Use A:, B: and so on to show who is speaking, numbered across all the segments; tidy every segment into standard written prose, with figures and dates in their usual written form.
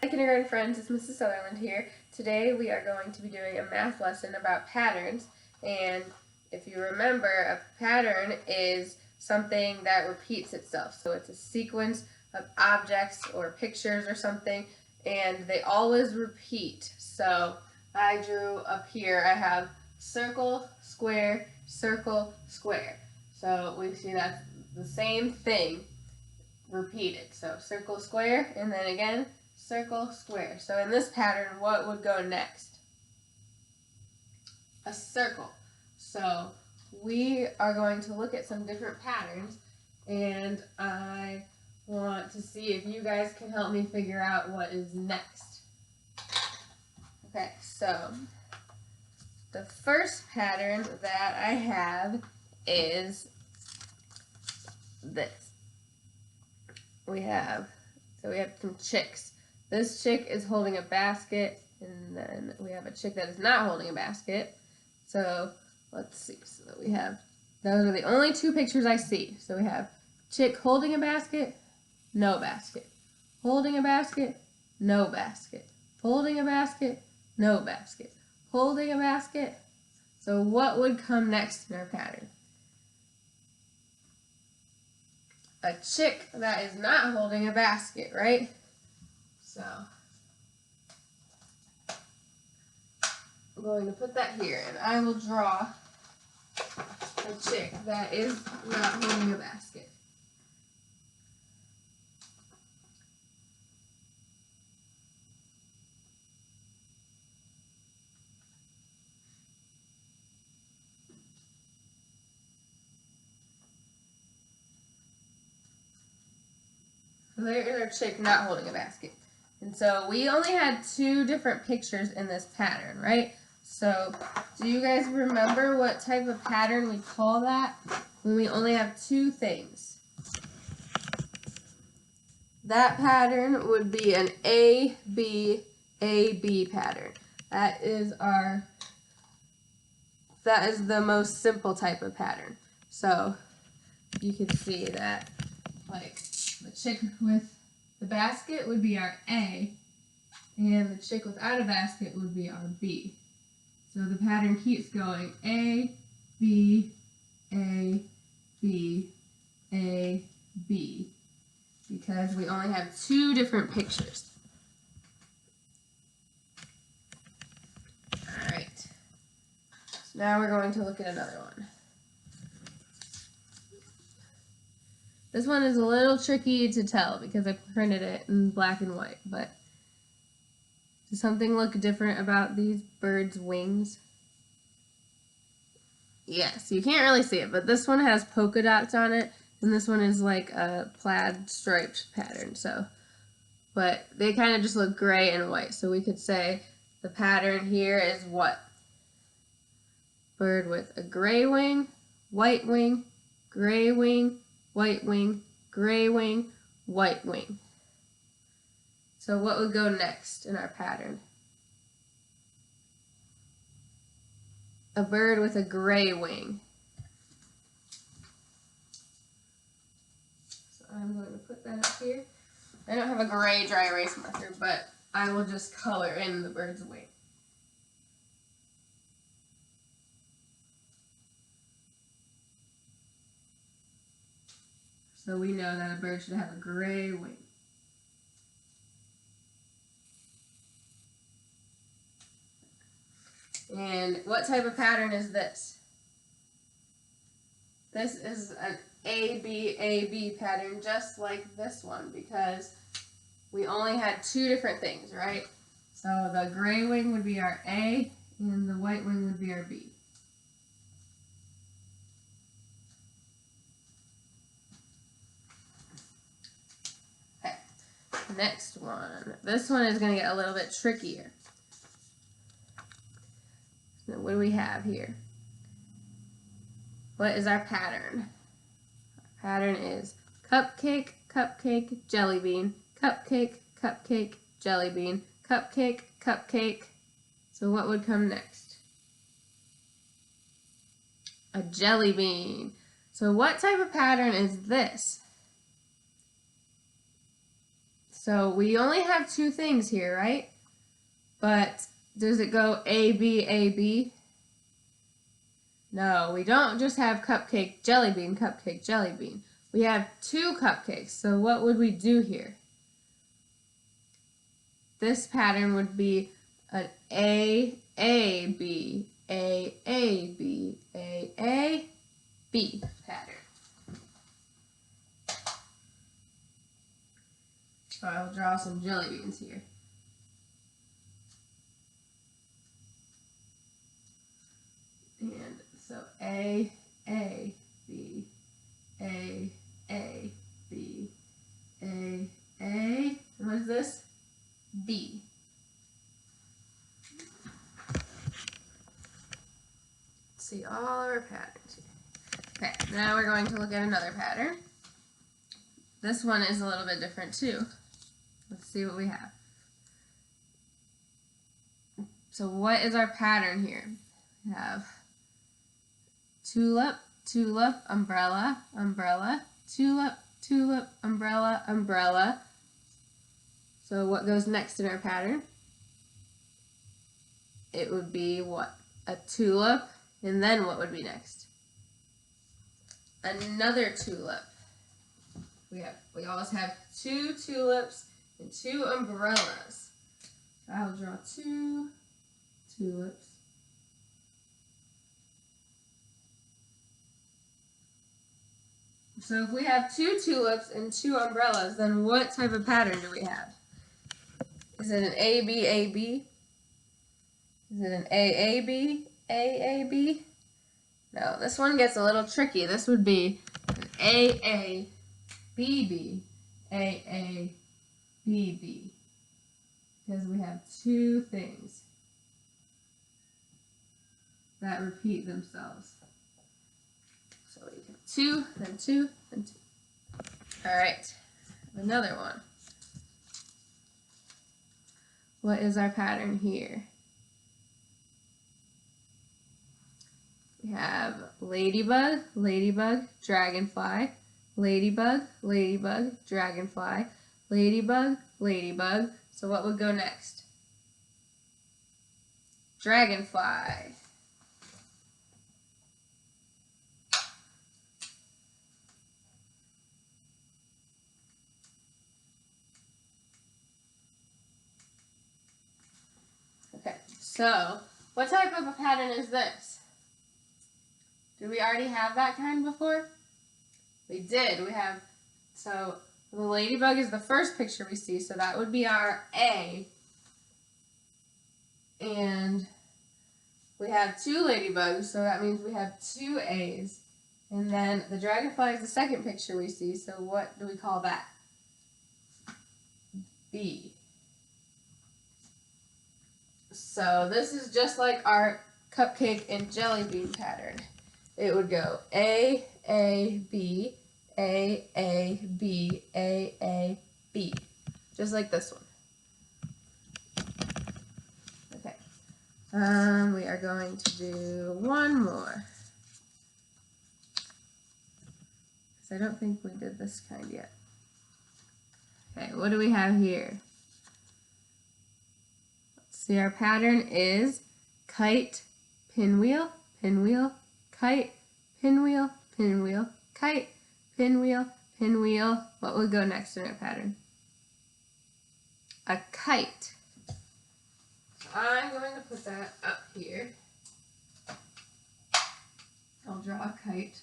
A: Hi kindergarten friends, it's Mrs. Sutherland here. Today we are going to be doing a math lesson about patterns, and if you remember, a pattern is something that repeats itself. So it's a sequence of objects or pictures or something, and they always repeat. So I drew up here, I have circle, square, circle, square. So we see that's the same thing repeated. So circle, square, and then again, circle, square. So in this pattern, what would go next? A circle. So we are going to look at some different patterns, and I want to see if you guys can help me figure out what is next. Okay, so the first pattern that I have is this. We have some chicks. This chick is holding a basket, and then we have a chick that is not holding a basket. So let's see. So we have, those are the only two pictures I see. So we have chick holding a basket, no basket. Holding a basket, no basket. Holding a basket, no basket. Holding a basket. So what would come next in our pattern? A chick that is not holding a basket, right? So I'm going to put that here, and I will draw a chick that is not holding a basket. So there is our chick not holding a basket. And so we only had two different pictures in this pattern, right? So do you guys remember what type of pattern we call that when we only have two things? That pattern would be an A, B, A, B pattern. That is the most simple type of pattern. So you can see that, like, the chick with the basket would be our A, and the chick without a basket would be our B. So the pattern keeps going A, B, A, B, A, B, because we only have two different pictures. Alright, so now we're going to look at another one. This one is a little tricky to tell because I printed it in black and white, but does something look different about these birds' wings? Yes, you can't really see it, but this one has polka dots on it, and this one is like a plaid striped pattern, so. But they kind of just look gray and white, so we could say the pattern here is what? Bird with a gray wing, white wing, gray wing, white wing, gray wing, white wing. So what would go next in our pattern? A bird with a gray wing. So I'm going to put that up here. I don't have a gray dry erase marker, but I will just color in the bird's wing. So we know that a bird should have a gray wing. And what type of pattern is this? This is an A-B pattern, just like this one, because we only had two different things, right? So the gray wing would be our A, and the white wing would be our B. Okay, next one. This one is going to get a little bit trickier. So what do we have here? What is our pattern? Our pattern is cupcake, cupcake, jelly bean, cupcake, cupcake, jelly bean, cupcake, cupcake. So what would come next? A jelly bean. So what type of pattern is this? So we only have two things here, right? But does it go A, B, A, B? No, we don't just have cupcake, jelly bean, cupcake, jelly bean. We have two cupcakes. So what would we do here? This pattern would be an A, A, B, A, A, B, A, B pattern. So I'll draw some jelly beans here. And so A, B, A, B, A. And what is this? B. See all of our patterns here. Okay, now we're going to look at another pattern. This one is a little bit different too. Let's see what we have. So what is our pattern here? We have tulip, tulip, umbrella, umbrella, tulip, tulip, umbrella, umbrella. So what goes next in our pattern? It would be what? A tulip, and then what would be next? Another tulip. We always have two tulips and two umbrellas. I'll draw two tulips. So if we have two tulips and two umbrellas, then what type of pattern do we have? Is it an A, B, A, B? Is it an A, A, B, A, A, B? No, this one gets a little tricky. This would be an A, B, B, A, B, B. Because we have two things that repeat themselves. So we have two, then two, then two. All right, another one. What is our pattern here? We have ladybug, ladybug, dragonfly, ladybug, ladybug, dragonfly, ladybug, ladybug. So what would go next? Dragonfly. Okay, so what type of a pattern is this? Did we already have that kind before? We did. We have, so the ladybug is the first picture we see, so that would be our A. And we have two ladybugs, so that means we have two A's. And then the dragonfly is the second picture we see, so what do we call that? B. So this is just like our cupcake and jelly bean pattern. It would go A, B, A, B, A, B. Just like this one. Okay. We are going to do one more. Because I don't think we did this kind yet. Okay, what do we have here? Let's see, our pattern is kite, pinwheel, pinwheel, kite, pinwheel, pinwheel, kite, pinwheel, pinwheel. What would go next in our pattern? A kite. So I'm going to put that up here. I'll draw a kite.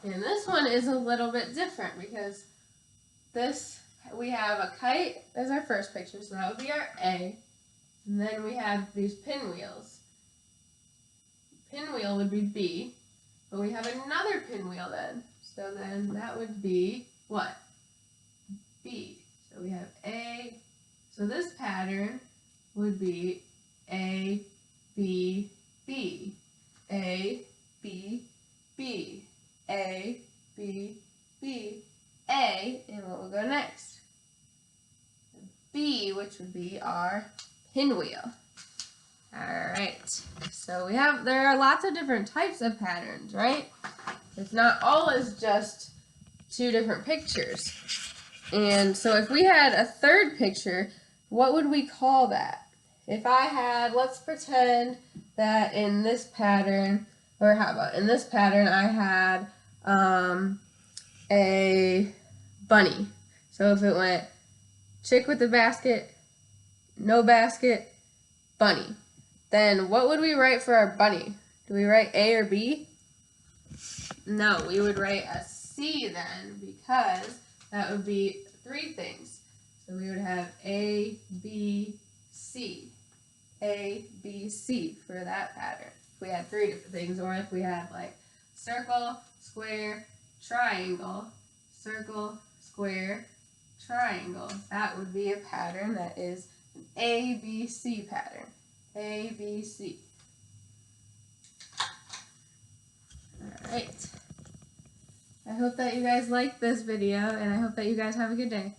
A: And this one is a little bit different because this, we have a kite as our first picture, so that would be our A. And then we have these pinwheels. Pinwheel would be B, but we have another pinwheel then. So then that would be what? B. So we have A. So this pattern would be A, B, B. A, B, B. A, B, B, A, and what will go next? B, which would be our pinwheel. Alright, so there are lots of different types of patterns, right? It's not always just two different pictures. And so if we had a third picture, what would we call that? If I had, let's pretend that in this pattern, or how about in this pattern I had a bunny. So if it went chick with the basket, no basket, bunny, then what would we write for our bunny? Do we write A or B? No, we would write a C then, because that would be three things. So we would have A, B, C. A, B, C for that pattern. If we had three different things, or if we had like circle, square, triangle, circle, square, triangle, that would be a pattern that is an A, B, C pattern. A, B, C. Alright. I hope that you guys liked this video, and I hope that you guys have a good day.